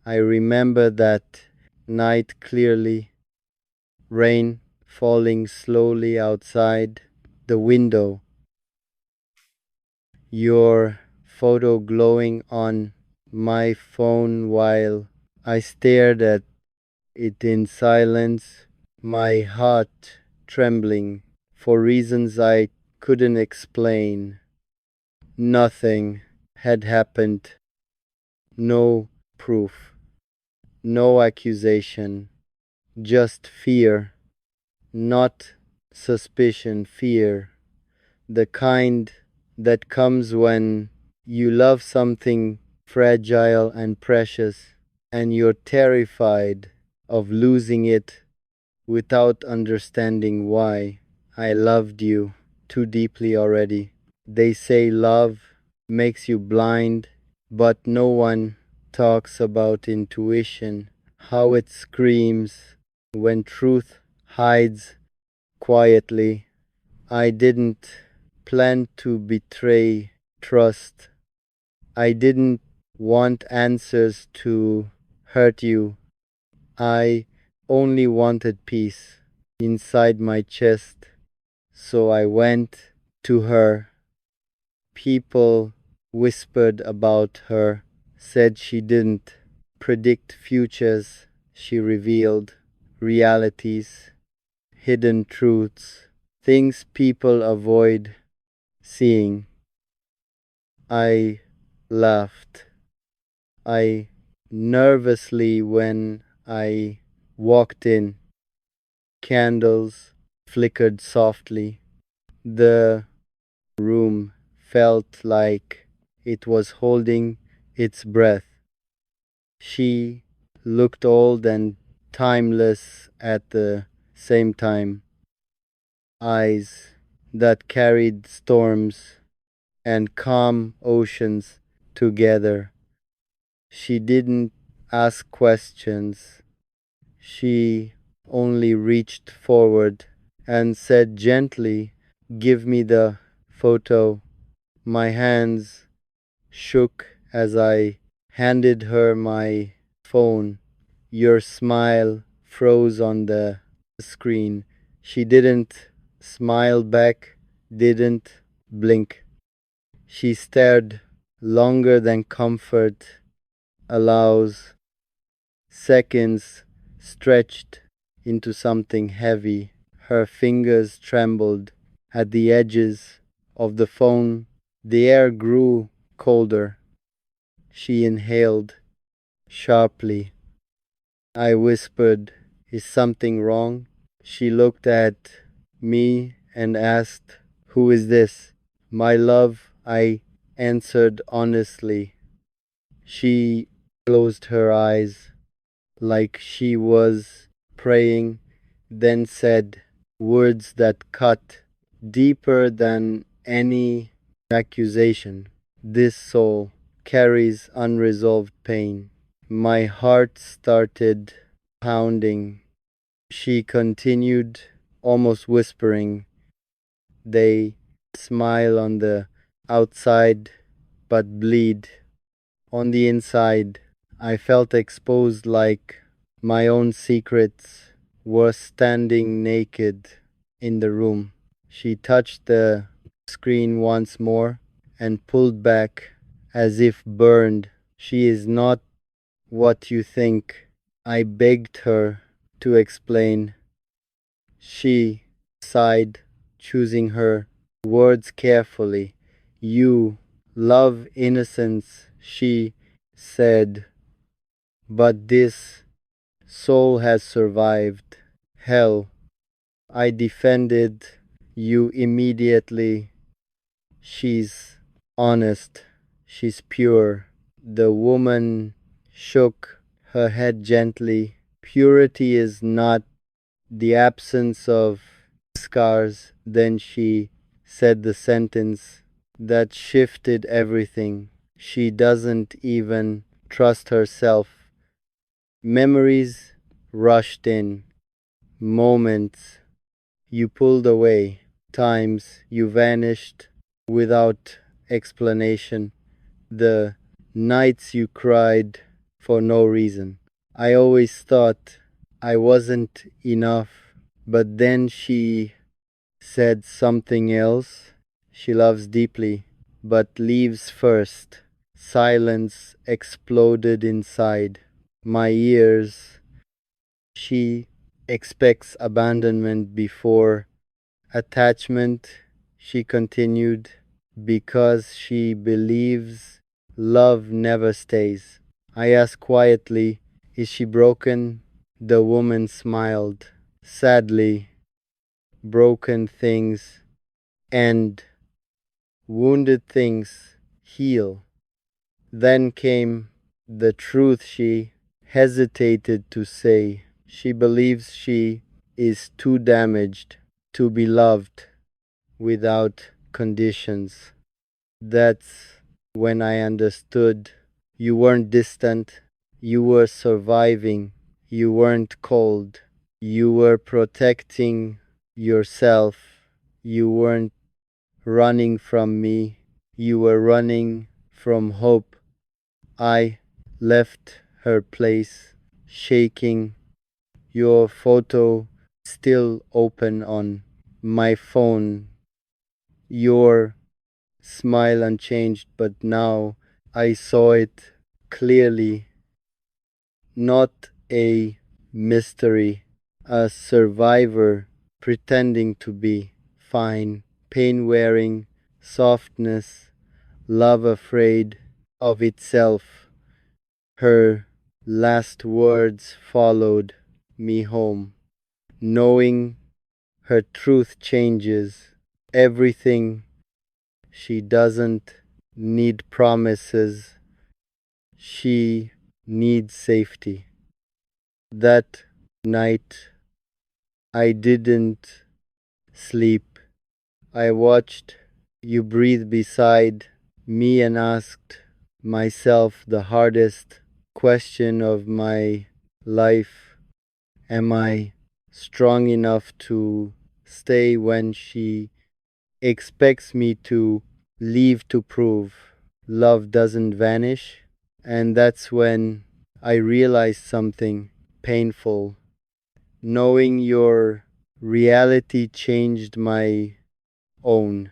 I remember that night clearly, rain falling slowly outside the window, your photo glowing on my phone while I stared at it in silence, my heart trembling for reasons I couldn't explain. Nothing had happened, no proof, no accusation, just fear, not suspicion, fear, the kind that comes when you love something fragile and precious and you're terrified of losing it without understanding why. I loved you too deeply already. They say love makes you blind, but no one talks about intuition, how it screams when truth hides quietly. I didn't plan to betray trust. I didn't want answers to hurt you. I only wanted peace inside my chest. So I went to her. People whispered about her, said she didn't predict futures. She revealed realities, hidden truths, things people avoid seeing. I laughed. I nervously when I walked in. Candles flickered softly. The room felt like it was holding its breath. She looked old and timeless at the same time. Eyes that carried storms and calm oceans together. She didn't ask questions. She only reached forward and said gently, "Give me the photo." My hands shook as I handed her my phone. Your smile froze on the screen. She didn't smile back, didn't blink. She stared longer than comfort allows. Seconds stretched into something heavy. Her fingers trembled at the edges of the phone. The air grew colder. She inhaled sharply. I whispered, "Is something wrong?" She looked at me and asked, "Who is this?" "My love," I answered honestly. She closed her eyes like she was praying, then said words that cut deeper than any accusation. "This soul carries unresolved pain." My heart started pounding. She continued, almost whispering, "They smile on the outside but bleed on the inside." I felt exposed like my own secrets were standing naked in the room. She touched the screen once more and pulled back as if burned. "She is not what you think." I begged her to explain. She sighed, choosing her words carefully. "You love innocence," she said, "but this soul has survived hell." I defended you immediately. "She's honest. She's pure." The woman shook her head gently. "Purity is not the absence of scars." Then she said the sentence that shifted everything. "She doesn't even trust herself." Memories rushed in. Moments you pulled away. Times you vanished without explanation. The nights you cried for no reason. I always thought I wasn't enough, but then she said something else. She loves deeply, but leaves first. Silence exploded inside my ears. She expects abandonment before attachment, she continued, because she believes love never stays. I asked quietly, is she broken? The woman smiled. Sadly, broken things and wounded things heal. Then came the truth she hesitated to say. She believes she is too damaged to be loved without conditions. That's when I understood you weren't distant, you were surviving, you weren't cold, you were protecting yourself, you weren't running from me, you were running from hope. I left her place, shaking, your photo still open on my phone, your smile unchanged, but now I saw it clearly, not a mystery, a survivor pretending to be fine, pain wearing, softness, love afraid of itself. Her last words followed me home, knowing her truth changes everything. She doesn't need promises, she needs safety. That night, I didn't sleep. I watched you breathe beside me and asked myself the hardest question of my life. Am I strong enough to stay when she expects me to leave to prove love doesn't vanish? And that's when I realized something painful. Knowing your reality changed my own,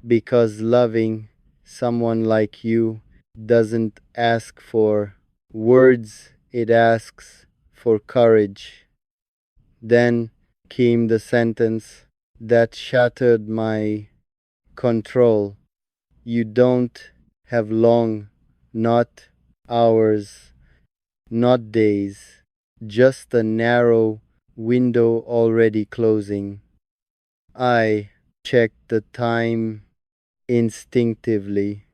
because loving someone like you doesn't ask for words, it asks for courage. Then came the sentence that shattered my control. You don't have long, not hours, not days, just a narrow window already closing. I checked the time instinctively.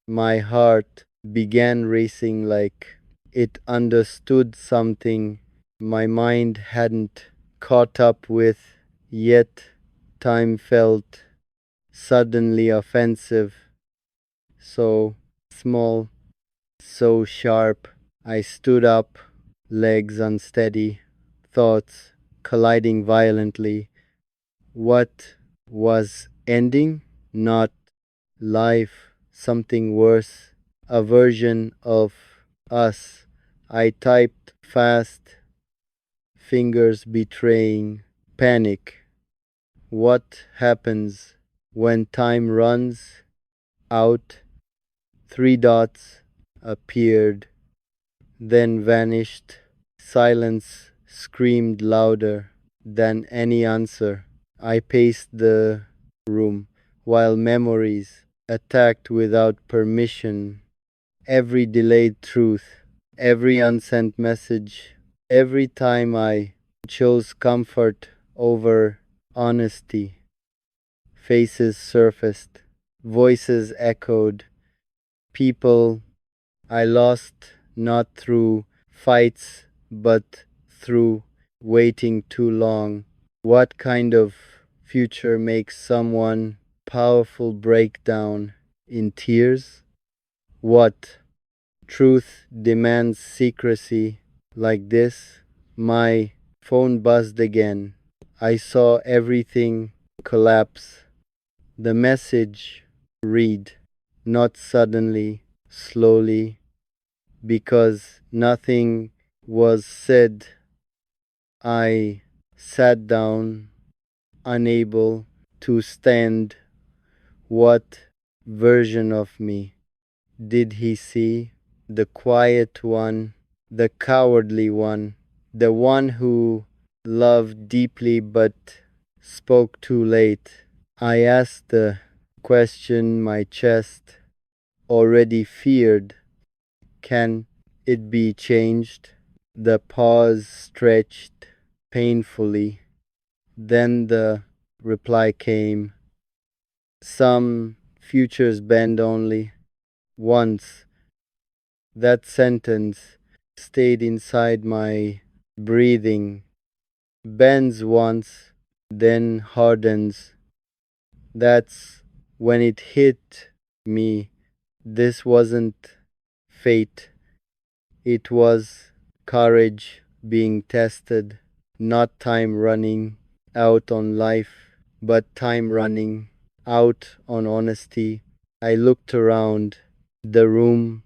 My heart began racing like it understood something my mind hadn't caught up with yet. Time felt suddenly offensive, so small, so sharp. I stood up, legs unsteady, thoughts colliding violently. What was ending? Not life, something worse, a version of us. I typed fast, fingers betraying panic. What happens when time runs out? Three dots appeared, then vanished. Silence screamed louder than any answer. I paced the room while memories attacked without permission. Every delayed truth, every unsent message, every time I chose comfort over honesty. Faces surfaced, voices echoed, people I lost not through fights but through waiting too long. What kind of future makes someone powerful break down in tears? What truth demands secrecy like this? My phone buzzed again. I saw everything collapse. The message read, not suddenly, slowly, Because nothing was said, I sat down, unable to stand. What version of me did he see? The quiet one, the cowardly one, the one who loved deeply but spoke too late. I asked the question my chest already feared. Can it be changed? The pause stretched painfully. Then the reply came. Some futures bend only once. That sentence stayed inside my breathing. Bends once, then hardens. That's when it hit me. This wasn't fate, it was courage being tested, not time running out on life, but time running out on honesty. I looked around the room,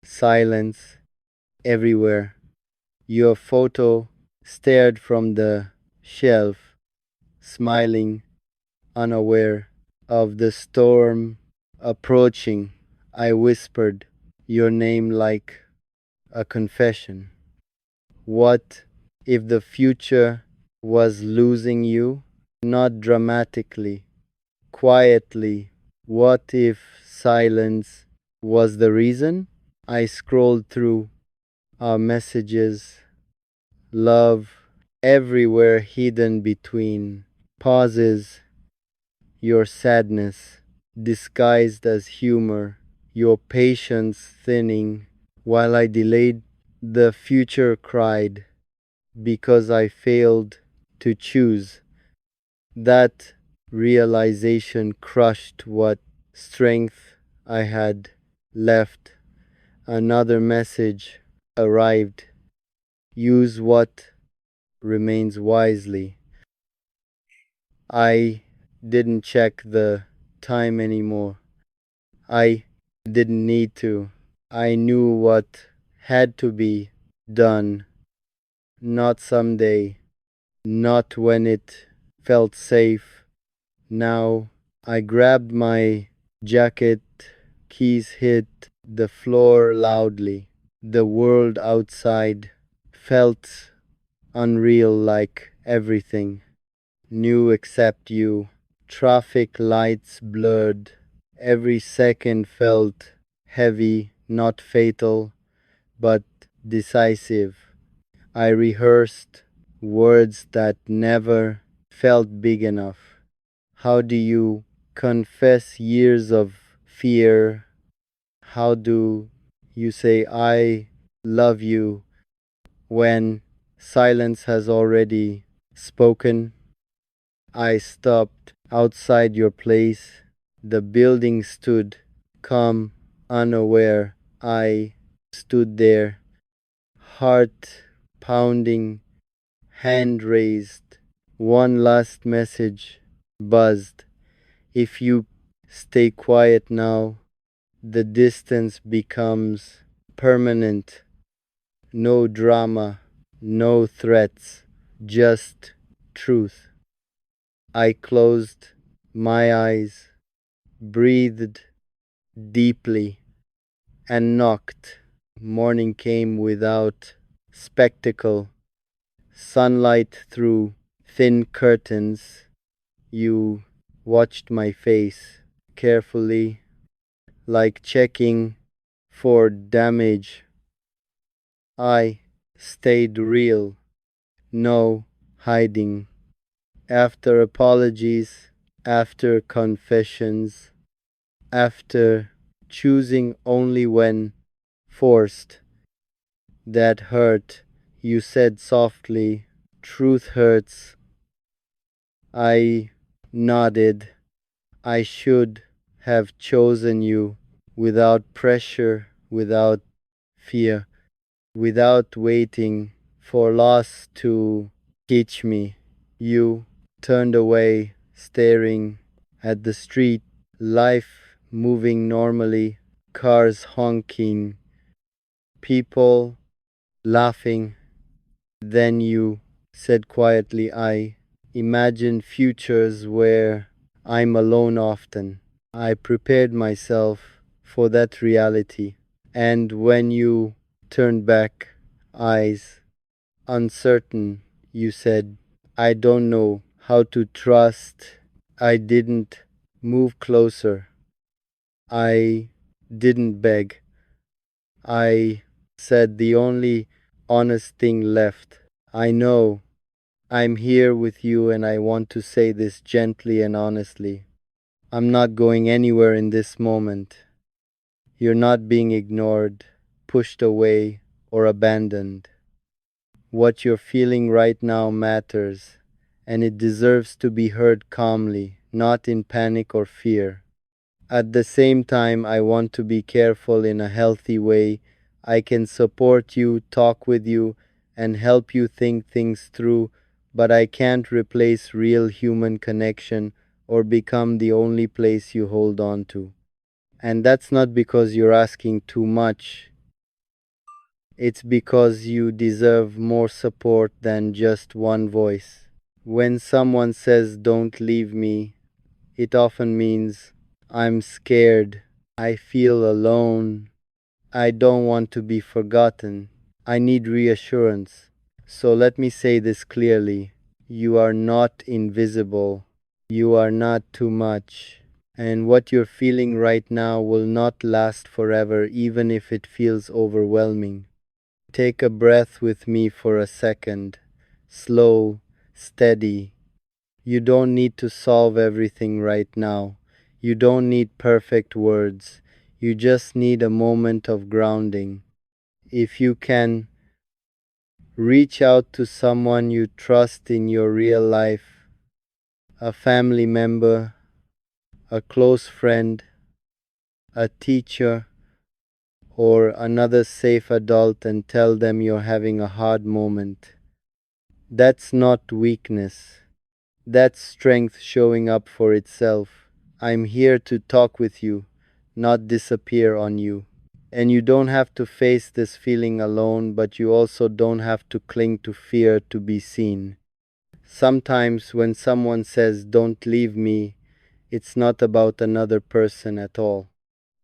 silence everywhere. Your photo stared from the shelf, smiling, unaware of the storm approaching. I whispered your name like a confession. What if the future was losing you? Not dramatically, quietly. What if silence was the reason? I scrolled through our messages, love everywhere hidden between pauses, your sadness disguised as humor, your patience thinning. While I delayed, the future cried because I failed to choose. That realization crushed what strength I had left. Another message arrived. Use what remains wisely. I didn't check the time anymore. I didn't need to. I knew what had to be done. Not someday, not when it felt safe. Now I grabbed my jacket, keys hit the floor loudly. The world outside felt unreal, like everything new except you. Traffic lights blurred. Every second felt heavy, not fatal, but decisive. I rehearsed words that never felt big enough. How do you confess years of fear? How do you say, I love you, when silence has already spoken? I stopped outside your place. The building stood calm, unaware. I stood there, heart pounding, hand raised. One last message buzzed. If you stay quiet now, the distance becomes permanent. No drama, no threats, just truth. I closed my eyes, breathed deeply, and knocked. Morning came without spectacle. Sunlight through thin curtains. You watched my face carefully, like checking for damage. I stayed real, no hiding. After apologies, after confessions, after choosing only when forced, that hurt, you said softly, truth hurts. I nodded. I should have chosen you without pressure, without fear, without waiting for loss to teach me. You turned away, staring at the street, life moving normally, cars honking, people laughing. Then you said quietly, I imagine futures where I'm alone often. I prepared myself for that reality. And when you turned back, eyes uncertain, you said, I don't know how to trust. I didn't move closer. I didn't beg. I said the only honest thing left. I know I'm here with you and I want to say this gently and honestly. I'm not going anywhere in this moment. You're not being ignored, pushed away, or abandoned. What you're feeling right now matters, and it deserves to be heard calmly, not in panic or fear. At the same time, I want to be careful in a healthy way. I can support you, talk with you, and help you think things through, but I can't replace real human connection or become the only place you hold on to. And that's not because you're asking too much, it's because you deserve more support than just one voice. When someone says, Don't leave me, it often means, I'm scared, I feel alone, I don't want to be forgotten, I need reassurance. So let me say this clearly. You are not invisible. You are not too much. And what you're feeling right now will not last forever, even if it feels overwhelming. Take a breath with me for a second. Slow, steady. You don't need to solve everything right now. You don't need perfect words. You just need a moment of grounding. If you can, reach out to someone you trust in your real life, a family member, a close friend, a teacher, or another safe adult and tell them you're having a hard moment. That's not weakness. That's strength showing up for itself. I'm here to talk with you, not disappear on you. And you don't have to face this feeling alone, but you also don't have to cling to fear to be seen. Sometimes when someone says, Don't leave me, it's not about another person at all.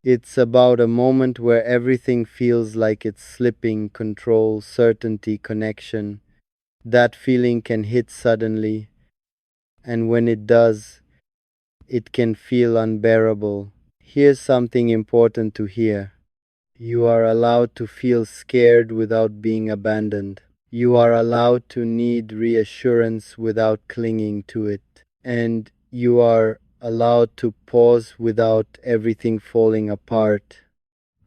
It's about a moment where everything feels like it's slipping control, certainty, connection. That feeling can hit suddenly, and when it does, it can feel unbearable. Here's something important to hear. You are allowed to feel scared without being abandoned. You are allowed to need reassurance without clinging to it. And you are allowed to pause without everything falling apart.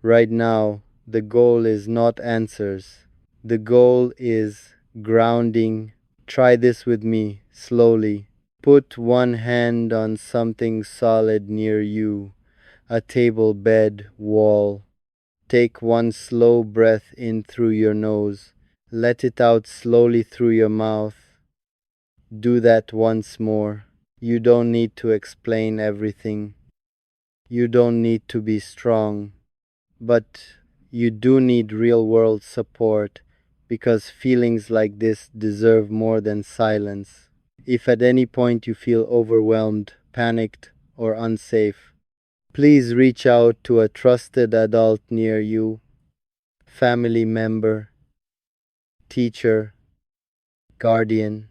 Right now, the goal is not answers. The goal is grounding. Try this with me slowly. Put one hand on something solid near you, a table, bed, wall. Take one slow breath in through your nose. Let it out slowly through your mouth. Do that once more. You don't need to explain everything. You don't need to be strong. But you do need real world support because feelings like this deserve more than silence. If at any point you feel overwhelmed, panicked, or unsafe, please reach out to a trusted adult near you, family member, teacher, guardian.